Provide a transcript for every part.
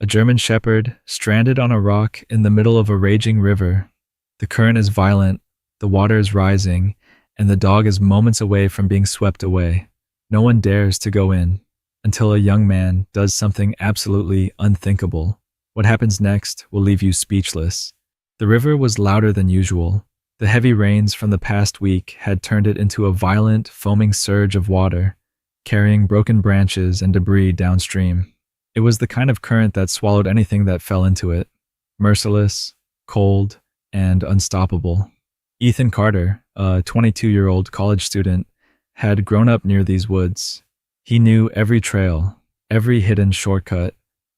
German shepherd, stranded on a rock in the middle of a raging river. The current is violent, the water is rising, and the dog is moments away from being swept away. No one dares to go in until a young man does something absolutely unthinkable. What happens next will leave you speechless. The river was louder than usual. The heavy rains from the past week had turned it into a violent, foaming surge of water, carrying broken branches and debris downstream. It was the kind of current that swallowed anything that fell into it, merciless, cold, and unstoppable. Ethan Carter, a 22-year-old college student, had grown up near these woods. He knew every trail, every hidden shortcut,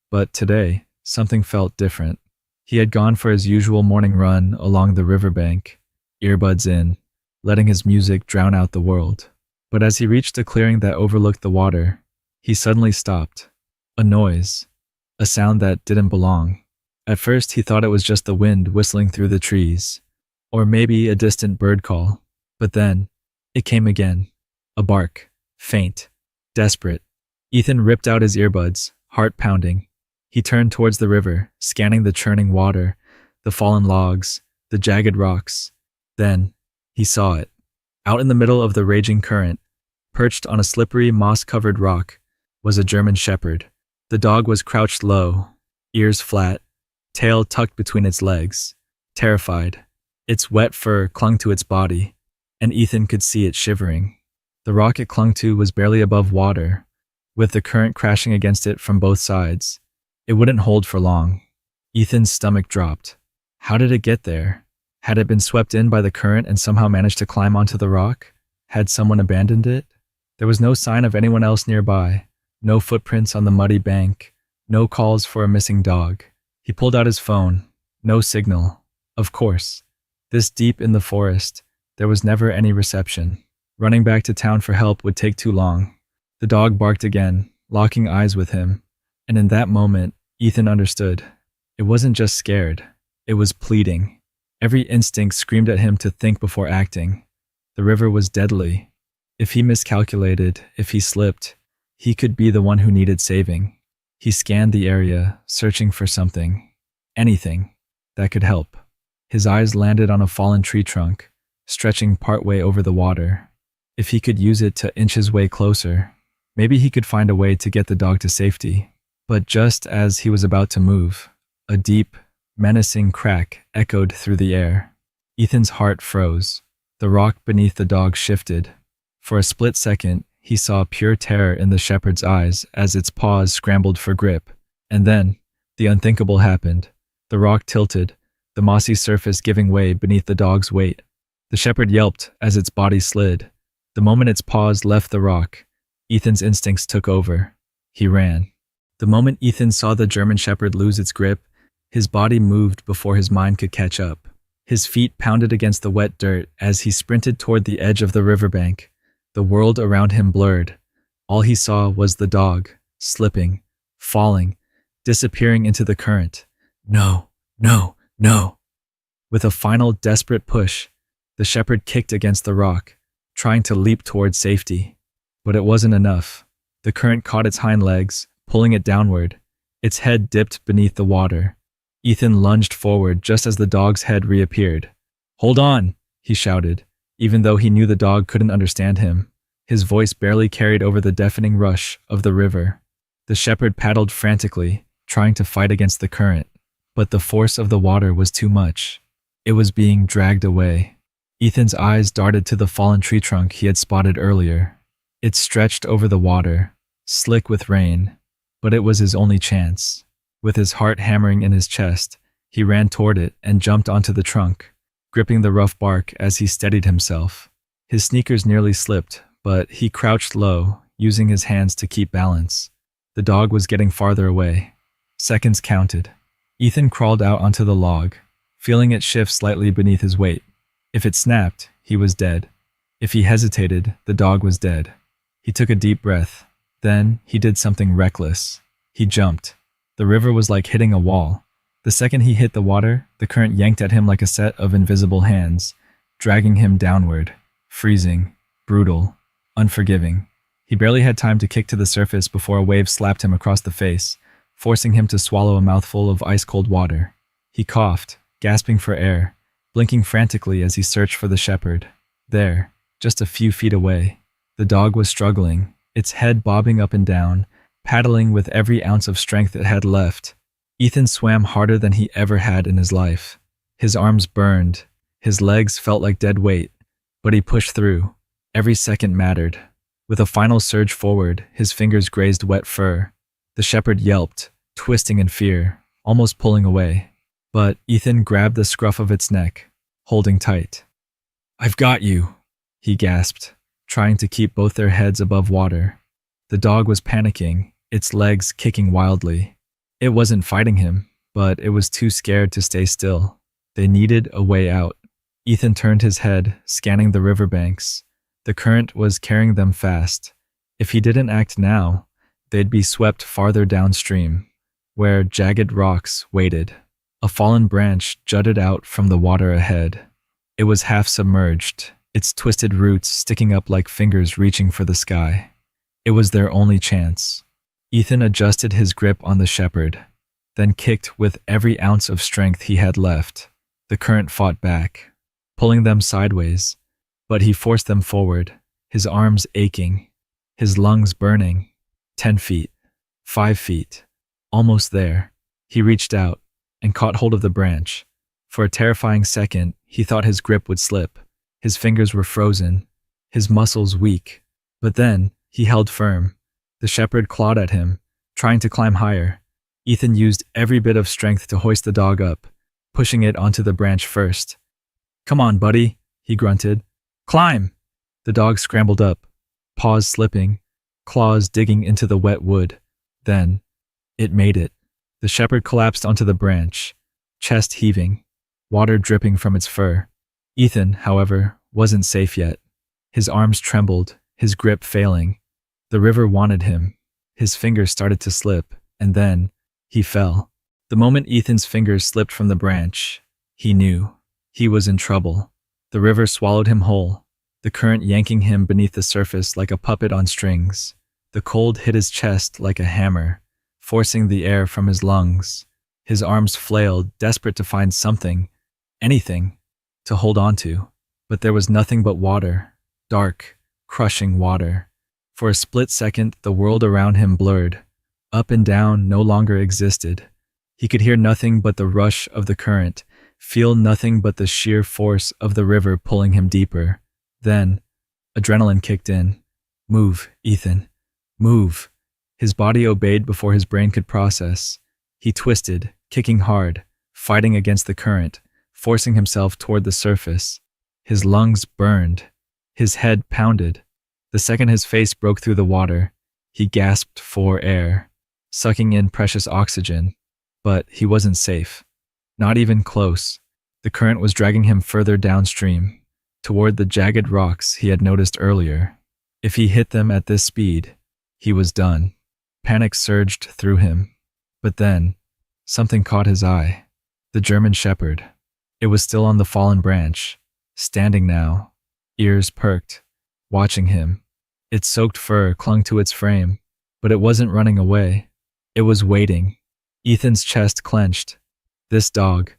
but today, something felt different. He had gone for his usual morning run along the riverbank, earbuds in, letting his music drown out the world. But as he reached a clearing that overlooked the water, he suddenly stopped. A noise, a sound that didn't belong. At first, he thought it was just the wind whistling through the trees, or maybe a distant bird call. But then, it came again. A bark, faint, desperate. Ethan ripped out his earbuds, heart pounding. He turned towards the river, scanning the churning water, the fallen logs, the jagged rocks. Then, he saw it. Out in the middle of the raging current, perched on a slippery, moss-covered rock, was a German shepherd. The dog was crouched low, ears flat, tail tucked between its legs, terrified. Its wet fur clung to its body, and Ethan could see it shivering. The rock it clung to was barely above water, with the current crashing against it from both sides. It wouldn't hold for long. Ethan's stomach dropped. How did it get there? Had it been swept in by the current and somehow managed to climb onto the rock? Had someone abandoned it? There was no sign of anyone else nearby. No footprints on the muddy bank, no calls for a missing dog. He pulled out his phone. No signal. Of course. This deep in the forest, there was never any reception. Running back to town for help would take too long. The dog barked again, locking eyes with him. And in that moment, Ethan understood. It wasn't just scared. It was pleading. Every instinct screamed at him to think before acting. The river was deadly. If he miscalculated, if he slipped, he could be the one who needed saving. He scanned the area, searching for something, anything, that could help. His eyes landed on a fallen tree trunk, stretching partway over the water. If he could use it to inch his way closer, maybe he could find a way to get the dog to safety. But just as he was about to move, a deep, menacing crack echoed through the air. Ethan's heart froze. The rock beneath the dog shifted. For a split second, he saw pure terror in the shepherd's eyes as its paws scrambled for grip. And then, the unthinkable happened. The rock tilted, the mossy surface giving way beneath the dog's weight. The shepherd yelped as its body slid. The moment its paws left the rock, Ethan's instincts took over. He ran. The moment Ethan saw the German shepherd lose its grip, his body moved before his mind could catch up. His feet pounded against the wet dirt as he sprinted toward the edge of the riverbank. The world around him blurred. All he saw was the dog, slipping, falling, disappearing into the current. No, no, no. With a final desperate push, the shepherd kicked against the rock, trying to leap toward safety. But it wasn't enough. The current caught its hind legs, pulling it downward. Its head dipped beneath the water. Ethan lunged forward just as the dog's head reappeared. "Hold on," he shouted, even though he knew the dog couldn't understand him. His voice barely carried over the deafening rush of the river. The shepherd paddled frantically, trying to fight against the current, but the force of the water was too much. It was being dragged away. Ethan's eyes darted to the fallen tree trunk he had spotted earlier. It stretched over the water, slick with rain, but it was his only chance. With his heart hammering in his chest, he ran toward it and jumped onto the trunk, gripping the rough bark as he steadied himself. His sneakers nearly slipped, but he crouched low, using his hands to keep balance. The dog was getting farther away. Seconds counted. Ethan crawled out onto the log, feeling it shift slightly beneath his weight. If it snapped, he was dead. If he hesitated, the dog was dead. He took a deep breath. Then he did something reckless. He jumped. The river was like hitting a wall. The second he hit the water, the current yanked at him like a set of invisible hands, dragging him downward, freezing, brutal, unforgiving. He barely had time to kick to the surface before a wave slapped him across the face, forcing him to swallow a mouthful of ice-cold water. He coughed, gasping for air, blinking frantically as he searched for the shepherd. There, just a few feet away, the dog was struggling, its head bobbing up and down, paddling with every ounce of strength it had left. Ethan swam harder than he ever had in his life. His arms burned, his legs felt like dead weight, but he pushed through. Every second mattered. With a final surge forward, his fingers grazed wet fur. The shepherd yelped, twisting in fear, almost pulling away. But Ethan grabbed the scruff of its neck, holding tight. "I've got you," he gasped, trying to keep both their heads above water. The dog was panicking, its legs kicking wildly. It wasn't fighting him, but it was too scared to stay still. They needed a way out. Ethan turned his head, scanning the riverbanks. The current was carrying them fast. If he didn't act now, they'd be swept farther downstream, where jagged rocks waited. A fallen branch jutted out from the water ahead. It was half submerged, its twisted roots sticking up like fingers reaching for the sky. It was their only chance. Ethan adjusted his grip on the shepherd, then kicked with every ounce of strength he had left. The current fought back, pulling them sideways, but he forced them forward, his arms aching, his lungs burning. 10 feet, 5 feet, almost there. He reached out and caught hold of the branch. For a terrifying second, he thought his grip would slip. His fingers were frozen, his muscles weak. But then, he held firm. The shepherd clawed at him, trying to climb higher. Ethan used every bit of strength to hoist the dog up, pushing it onto the branch first. "Come on, buddy," he grunted. "Climb!" The dog scrambled up, paws slipping, claws digging into the wet wood. Then, it made it. The shepherd collapsed onto the branch, chest heaving, water dripping from its fur. Ethan, however, wasn't safe yet. His arms trembled, his grip failing. The river wanted him. His fingers started to slip, and then, he fell. The moment Ethan's fingers slipped from the branch, he knew. He was in trouble. The river swallowed him whole, the current yanking him beneath the surface like a puppet on strings. The cold hit his chest like a hammer, forcing the air from his lungs. His arms flailed, desperate to find something, anything, to hold on to. But there was nothing but water, dark, crushing water. For a split second, the world around him blurred. Up and down no longer existed. He could hear nothing but the rush of the current, feel nothing but the sheer force of the river pulling him deeper. Then, adrenaline kicked in. "Move, Ethan. Move." His body obeyed before his brain could process. He twisted, kicking hard, fighting against the current, forcing himself toward the surface. His lungs burned. His head pounded. The second his face broke through the water, he gasped for air, sucking in precious oxygen. But he wasn't safe. Not even close. The current was dragging him further downstream, toward the jagged rocks he had noticed earlier. If he hit them at this speed, he was done. Panic surged through him. But then, something caught his eye. The German shepherd. It was still on the fallen branch, standing now, ears perked, watching him. Its soaked fur clung to its frame, but it wasn't running away. It was waiting. Ethan's chest clenched. This dog,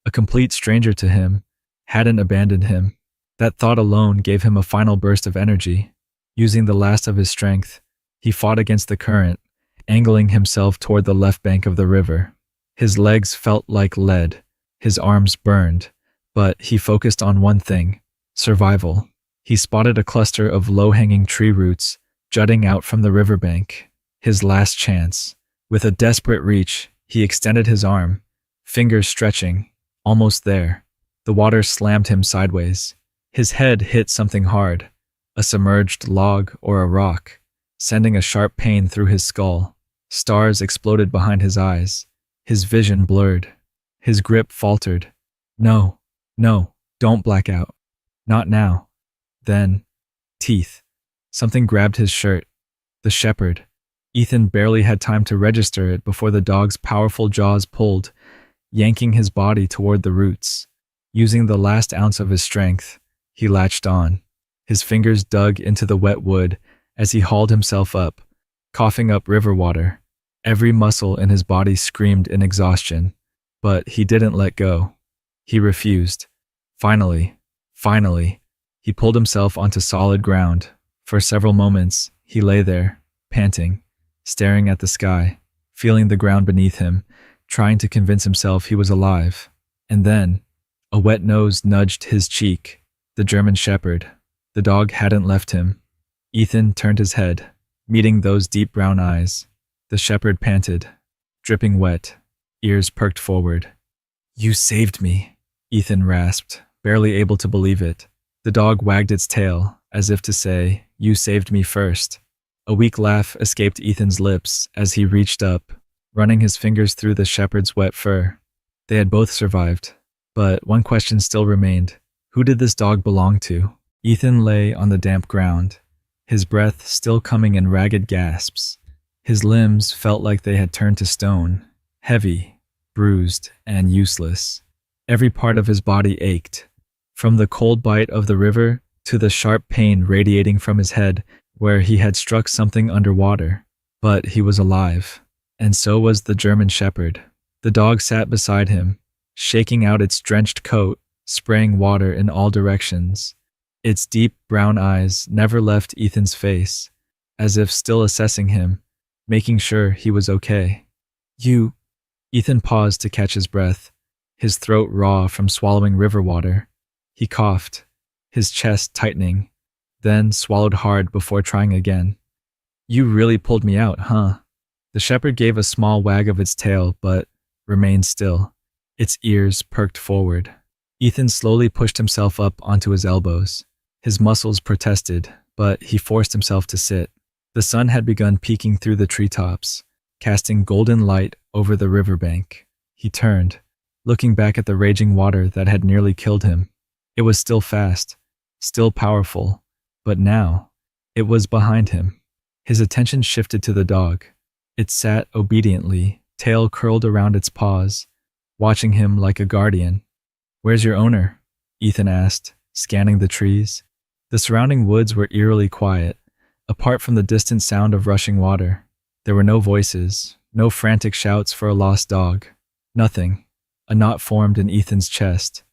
a complete stranger to him, hadn't abandoned him. That thought alone gave him a final burst of energy. Using the last of his strength, he fought against the current, angling himself toward the left bank of the river. His legs felt like lead, his arms burned, but he focused on one thing: survival. He spotted a cluster of low-hanging tree roots jutting out from the riverbank. His last chance. With a desperate reach, he extended his arm, fingers stretching. Almost there. The water slammed him sideways. His head hit something hard, a submerged log or a rock, sending a sharp pain through his skull. Stars exploded behind his eyes. His vision blurred. His grip faltered. No, don't black out. Not now. Then, teeth. Something grabbed his shirt. The shepherd. Ethan barely had time to register it before the dog's powerful jaws pulled, yanking his body toward the roots. Using the last ounce of his strength, he latched on. His fingers dug into the wet wood as he hauled himself up, coughing up river water. Every muscle in his body screamed in exhaustion, but he didn't let go. He refused. Finally, he pulled himself onto solid ground. For several moments, he lay there, panting, staring at the sky, feeling the ground beneath him, trying to convince himself he was alive. And then, a wet nose nudged his cheek. The German Shepherd. The dog hadn't left him. Ethan turned his head, meeting those deep brown eyes. The shepherd panted, dripping wet, ears perked forward. "You saved me," Ethan rasped, barely able to believe it. The dog wagged its tail, as if to say, "You saved me first." A weak laugh escaped Ethan's lips as he reached up, running his fingers through the shepherd's wet fur. They had both survived, but one question still remained. Who did this dog belong to? Ethan lay on the damp ground, his breath still coming in ragged gasps. His limbs felt like they had turned to stone, heavy, bruised, and useless. Every part of his body ached, from the cold bite of the river to the sharp pain radiating from his head where he had struck something underwater. But he was alive, and so was the German Shepherd. The dog sat beside him, shaking out its drenched coat, spraying water in all directions. Its deep brown eyes never left Ethan's face, as if still assessing him, making sure he was okay. "You..." Ethan paused to catch his breath, his throat raw from swallowing river water. He coughed, his chest tightening, then swallowed hard before trying again. "You really pulled me out, huh?" The shepherd gave a small wag of its tail, but remained still, its ears perked forward. Ethan slowly pushed himself up onto his elbows. His muscles protested, but he forced himself to sit. The sun had begun peeking through the treetops, casting golden light over the riverbank. He turned, looking back at the raging water that had nearly killed him. It was still fast, still powerful, but now it was behind him. His attention shifted to the dog. It sat obediently, tail curled around its paws, watching him like a guardian. "Where's your owner?" Ethan asked, scanning the trees. The surrounding woods were eerily quiet, apart from the distant sound of rushing water. There were no voices, no frantic shouts for a lost dog. Nothing. A knot formed in Ethan's chest.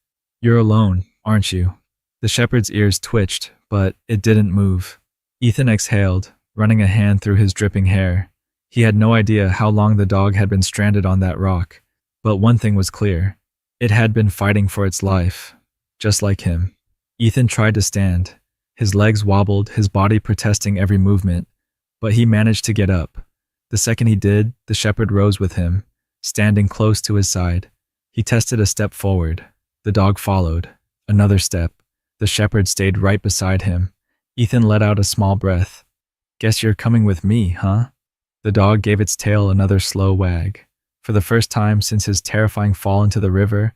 "You're alone, aren't you?" The shepherd's ears twitched, but it didn't move. Ethan exhaled, running a hand through his dripping hair. He had no idea how long the dog had been stranded on that rock, but one thing was clear. It had been fighting for its life, just like him. Ethan tried to stand. His legs wobbled, his body protesting every movement, but he managed to get up. The second he did, the shepherd rose with him, standing close to his side. He tested a step forward. The dog followed. Another step. The shepherd stayed right beside him. Ethan let out a small breath. "Guess you're coming with me, huh?" The dog gave its tail another slow wag. For the first time since his terrifying fall into the river,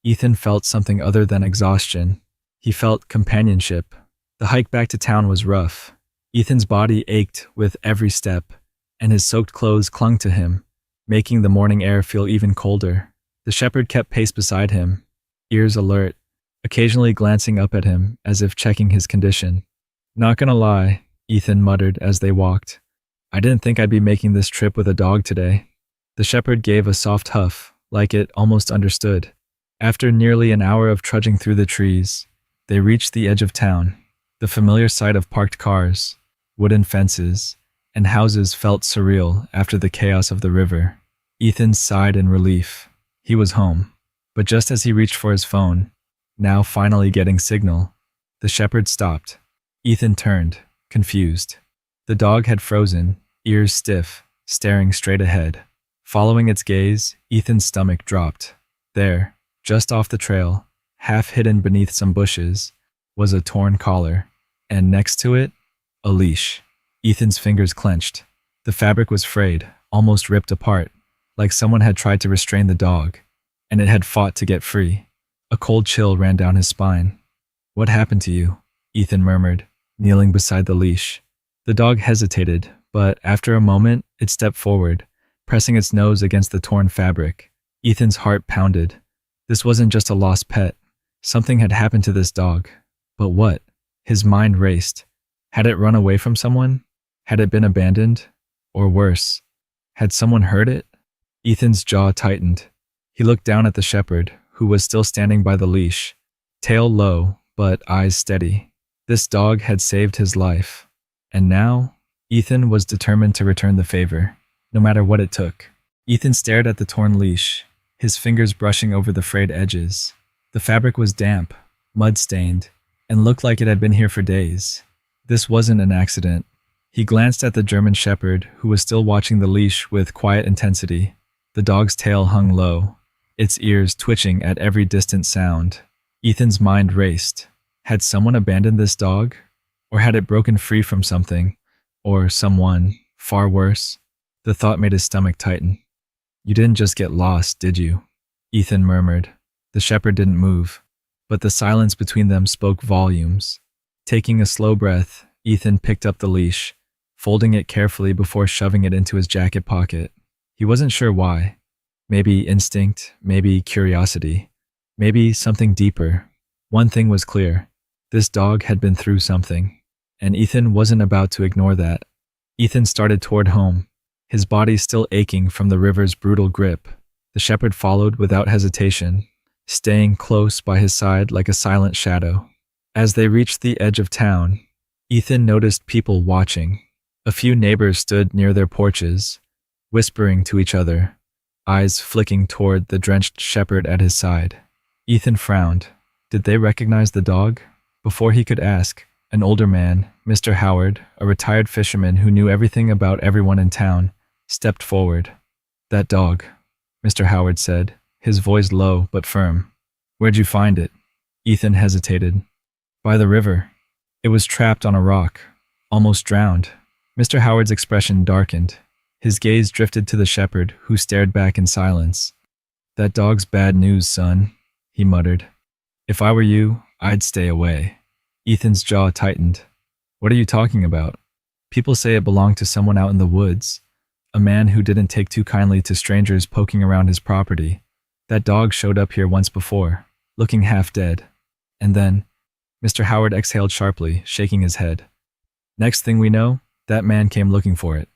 Ethan felt something other than exhaustion. He felt companionship. The hike back to town was rough. Ethan's body ached with every step, and his soaked clothes clung to him, making the morning air feel even colder. The shepherd kept pace beside him, ears alert, occasionally glancing up at him as if checking his condition. "Not gonna lie," Ethan muttered as they walked. "I didn't think I'd be making this trip with a dog today." The shepherd gave a soft huff, like it almost understood. After nearly an hour of trudging through the trees, they reached the edge of town. The familiar sight of parked cars, wooden fences, and houses felt surreal after the chaos of the river. Ethan sighed in relief. He was home. But just as he reached for his phone, now finally getting signal, the shepherd stopped. Ethan turned, confused. The dog had frozen, ears stiff, staring straight ahead. Following its gaze, Ethan's stomach dropped. There, just off the trail, half hidden beneath some bushes, was a torn collar, and next to it, a leash. Ethan's fingers clenched. The fabric was frayed, almost ripped apart, like someone had tried to restrain the dog, and it had fought to get free. A cold chill ran down his spine. "What happened to you?" Ethan murmured, kneeling beside the leash. The dog hesitated, but after a moment, it stepped forward, pressing its nose against the torn fabric. Ethan's heart pounded. This wasn't just a lost pet. Something had happened to this dog. But what? His mind raced. Had it run away from someone? Had it been abandoned? Or worse, Had someone heard it? Ethan's jaw tightened. He looked down at the shepherd, who was still standing by the leash, tail low, but eyes steady. This dog had saved his life. And now, Ethan was determined to return the favor, no matter what it took. Ethan stared at the torn leash, his fingers brushing over the frayed edges. The fabric was damp, mud-stained, and looked like it had been here for days. This wasn't an accident. He glanced at the German shepherd, who was still watching the leash with quiet intensity. The dog's tail hung low, its ears twitching at every distant sound. Ethan's mind raced. Had someone abandoned this dog? Or had it broken free from something? Or someone, far worse? The thought made his stomach tighten. You didn't just get lost, did you? Ethan murmured. The shepherd didn't move, but the silence between them spoke volumes. Taking a slow breath, Ethan picked up the leash, folding it carefully before shoving it into his jacket pocket. He wasn't sure why. Maybe instinct, maybe curiosity, maybe something deeper. One thing was clear. This dog had been through something, and Ethan wasn't about to ignore that. Ethan started toward home, his body still aching from the river's brutal grip. The shepherd followed without hesitation, staying close by his side like a silent shadow. As they reached the edge of town, Ethan noticed people watching. A few neighbors stood near their porches, whispering to each other, eyes flicking toward the drenched shepherd at his side. Ethan frowned. Did they recognize the dog? Before he could ask, an older man, Mr. Howard, a retired fisherman who knew everything about everyone in town, stepped forward. That dog, Mr. Howard said, his voice low but firm. Where'd you find it? Ethan hesitated. By the river. It was trapped on a rock, almost drowned. Mr. Howard's expression darkened. His gaze drifted to the shepherd, who stared back in silence. That dog's bad news, son, he muttered. If I were you, I'd stay away. Ethan's jaw tightened. What are you talking about? People say it belonged to someone out in the woods, a man who didn't take too kindly to strangers poking around his property. That dog showed up here once before, looking half dead. And then, Mr. Howard exhaled sharply, shaking his head. Next thing we know, that man came looking for it.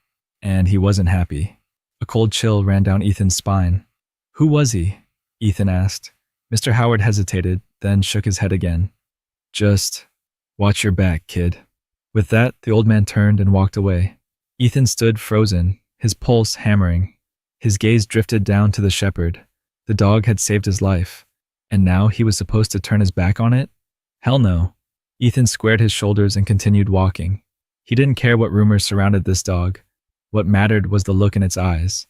And he wasn't happy. A cold chill ran down Ethan's spine. Who was he? Ethan asked. Mr. Howard hesitated, then shook his head again. Just watch your back, kid. With that, the old man turned and walked away. Ethan stood frozen, his pulse hammering. His gaze drifted down to the shepherd. The dog had saved his life, and now he was supposed to turn his back on it? Hell no. Ethan squared his shoulders and continued walking. He didn't care what rumors surrounded this dog. What mattered was the look in its eyes.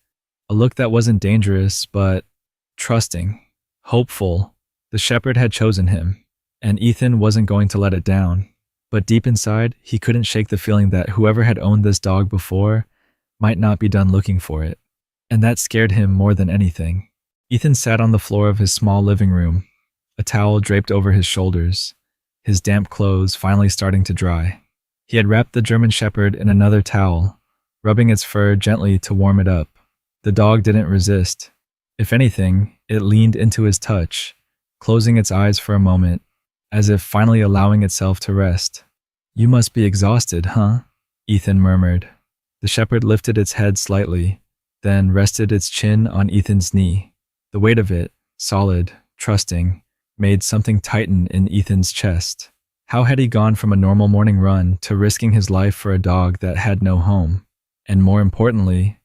A look that wasn't dangerous, but trusting, hopeful. The shepherd had chosen him, and Ethan wasn't going to let it down. But deep inside, he couldn't shake the feeling that whoever had owned this dog before might not be done looking for it. And that scared him more than anything. Ethan sat on the floor of his small living room, a towel draped over his shoulders, his damp clothes finally starting to dry. He had wrapped the German shepherd in another towel, rubbing its fur gently to warm it up. The dog didn't resist. If anything, it leaned into his touch, closing its eyes for a moment, as if finally allowing itself to rest. You must be exhausted, huh? Ethan murmured. The shepherd lifted its head slightly, then rested its chin on Ethan's knee. The weight of it, solid, trusting, made something tighten in Ethan's chest. How had he gone from a normal morning run to risking his life for a dog that had no home? And more importantly,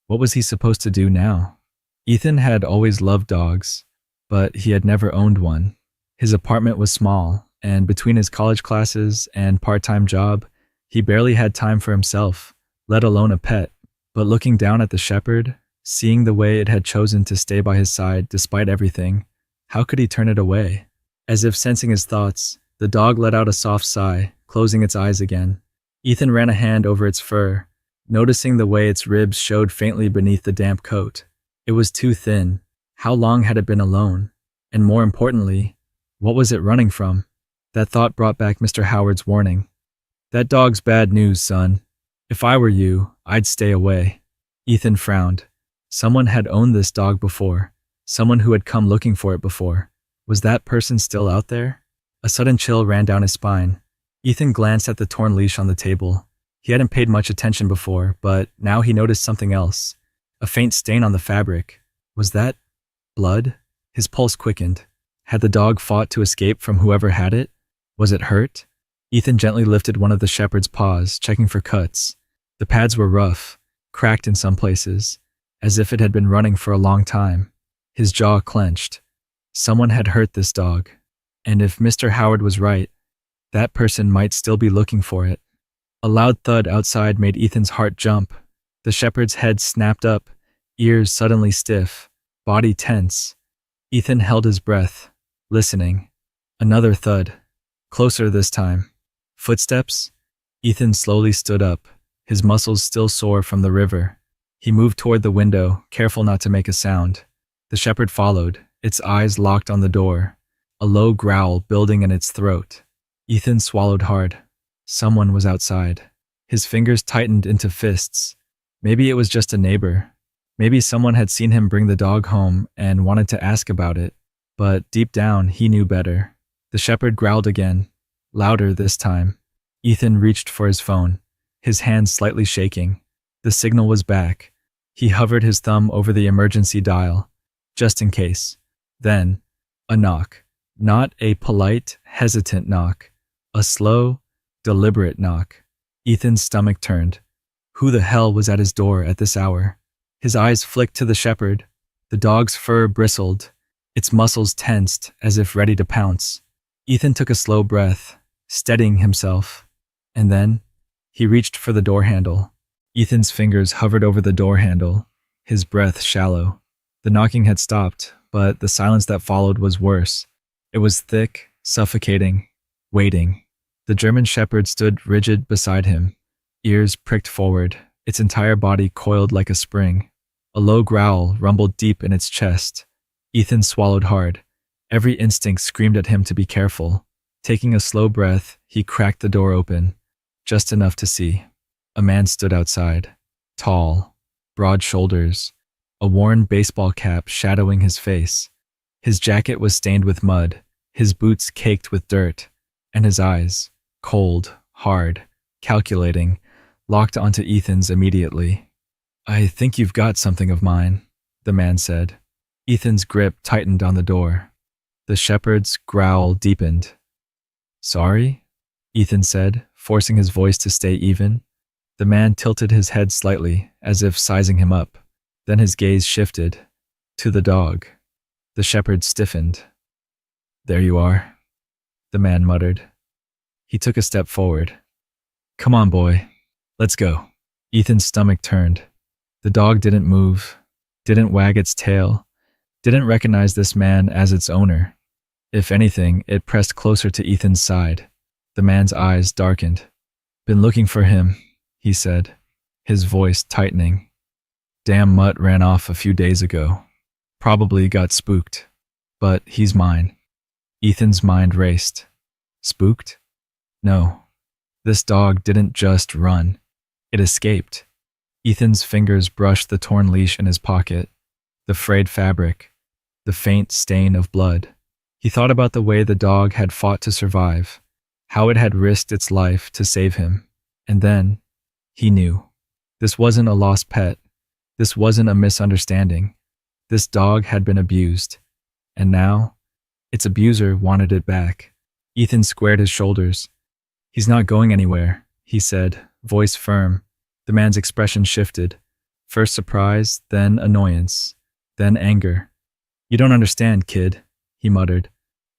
what was he supposed to do now? Ethan had always loved dogs, but he had never owned one. His apartment was small, and between his college classes and part-time job, he barely had time for himself, let alone a pet. But looking down at the shepherd, seeing the way it had chosen to stay by his side despite everything, how could he turn it away? As if sensing his thoughts, the dog let out a soft sigh, closing its eyes again. Ethan ran a hand over its fur, noticing the way its ribs showed faintly beneath the damp coat. It was too thin. How long had it been alone? And more importantly, what was it running from? That thought brought back Mr. Howard's warning. That dog's bad news, son. If I were you, I'd stay away. Ethan frowned. Someone had owned this dog before. Someone who had come looking for it before. Was that person still out there? A sudden chill ran down his spine. Ethan glanced at the torn leash on the table. He hadn't paid much attention before, but now he noticed something else. A faint stain on the fabric. Was that blood? His pulse quickened. Had the dog fought to escape from whoever had it? Was it hurt? Ethan gently lifted one of the shepherd's paws, checking for cuts. The pads were rough, cracked in some places, as if it had been running for a long time. His jaw clenched. Someone had hurt this dog. And if Mr. Howard was right, that person might still be looking for it. A loud thud outside made Ethan's heart jump. The shepherd's head snapped up, ears suddenly stiff, body tense. Ethan held his breath, listening. Another thud. Closer this time. Footsteps? Ethan slowly stood up, his muscles still sore from the river. He moved toward the window, careful not to make a sound. The shepherd followed, its eyes locked on the door, a low growl building in its throat. Ethan swallowed hard. Someone was outside. His fingers tightened into fists. Maybe it was just a neighbor. Maybe someone had seen him bring the dog home and wanted to ask about it. But deep down, he knew better. The shepherd growled again, louder this time. Ethan reached for his phone, his hands slightly shaking. The signal was back. He hovered his thumb over the emergency dial, just in case. Then, a knock. Not a polite, hesitant knock. A slow, deliberate knock. Ethan's stomach turned. Who the hell was at his door at this hour? His eyes flicked to the shepherd. The dog's fur bristled, its muscles tensed as if ready to pounce. Ethan took a slow breath, steadying himself. And then, he reached for the door handle. Ethan's fingers hovered over the door handle, his breath shallow. The knocking had stopped, but the silence that followed was worse. It was thick, suffocating, waiting. The German shepherd stood rigid beside him, ears pricked forward, its entire body coiled like a spring. A low growl rumbled deep in its chest. Ethan swallowed hard. Every instinct screamed at him to be careful. Taking a slow breath, he cracked the door open, just enough to see. A man stood outside, tall, broad shoulders, a worn baseball cap shadowing his face. His jacket was stained with mud, his boots caked with dirt, and his eyes, cold, hard, calculating, locked onto Ethan's immediately. "I think you've got something of mine," the man said. Ethan's grip tightened on the door. The shepherd's growl deepened. "Sorry?" Ethan said, forcing his voice to stay even. The man tilted his head slightly, as if sizing him up. Then his gaze shifted to the dog. The shepherd stiffened. "There you are," the man muttered. He took a step forward. "Come on, boy. Let's go." Ethan's stomach turned. The dog didn't move, didn't wag its tail, didn't recognize this man as its owner. If anything, it pressed closer to Ethan's side. The man's eyes darkened. "Been looking for him," he said, his voice tightening. "Damn mutt ran off a few days ago. Probably got spooked. But he's mine." Ethan's mind raced. Spooked? No. This dog didn't just run. It escaped. Ethan's fingers brushed the torn leash in his pocket, the frayed fabric, the faint stain of blood. He thought about the way the dog had fought to survive, how it had risked its life to save him. And then, he knew. This wasn't a lost pet. This wasn't a misunderstanding. This dog had been abused. And now, its abuser wanted it back. Ethan squared his shoulders. "He's not going anywhere," he said, voice firm. The man's expression shifted. First surprise, then annoyance, then anger. "You don't understand, kid," he muttered.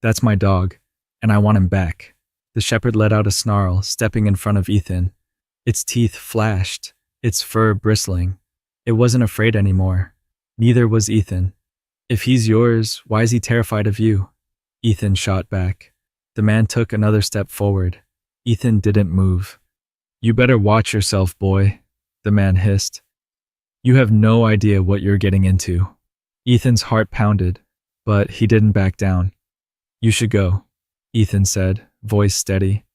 "That's my dog, and I want him back." The shepherd let out a snarl, stepping in front of Ethan. Its teeth flashed, its fur bristling. It wasn't afraid anymore. Neither was Ethan. "If he's yours, why is he terrified of you?" Ethan shot back. The man took another step forward. Ethan didn't move. "You better watch yourself, boy," the man hissed. "You have no idea what you're getting into." Ethan's heart pounded, but he didn't back down. "You should go," Ethan said, voice steady.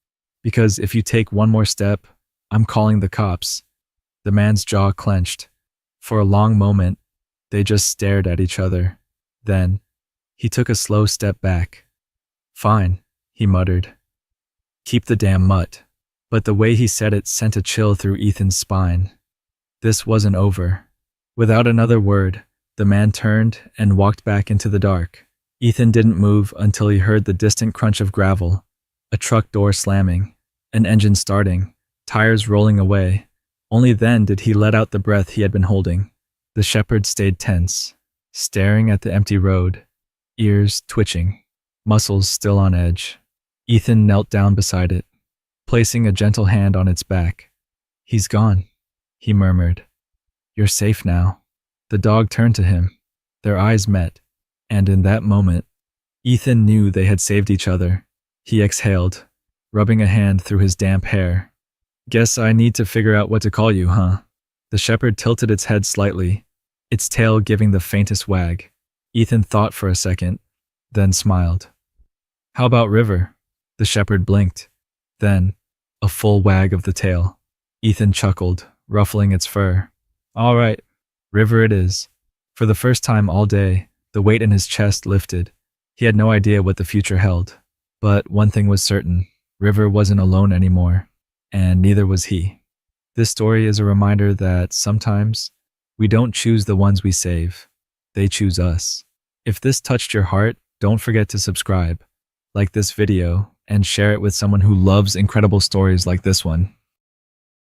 "Because if you take one more step, I'm calling the cops." The man's jaw clenched. For a long moment, they just stared at each other. Then, he took a slow step back. "Fine," he muttered. "Keep the damn mutt." But the way he said it sent a chill through Ethan's spine. This wasn't over. Without another word, the man turned and walked back into the dark. Ethan didn't move until he heard the distant crunch of gravel, a truck door slamming, an engine starting, tires rolling away. Only then did he let out the breath he had been holding. The shepherd stayed tense, staring at the empty road, ears twitching, muscles still on edge. Ethan knelt down beside it, placing a gentle hand on its back. "He's gone," he murmured. "You're safe now." The dog turned to him. Their eyes met, and in that moment, Ethan knew they had saved each other. He exhaled, rubbing a hand through his damp hair. "Guess I need to figure out what to call you, huh?" The shepherd tilted its head slightly, its tail giving the faintest wag. Ethan thought for a second, then smiled. "How about River?" The shepherd blinked. Then, a full wag of the tail. Ethan chuckled, ruffling its fur. "All right, River it is." For the first time all day, the weight in his chest lifted. He had no idea what the future held. But one thing was certain, River wasn't alone anymore, and neither was he. This story is a reminder that sometimes we don't choose the ones we save. They choose us. If this touched your heart, don't forget to subscribe, like this video, and share it with someone who loves incredible stories like this one.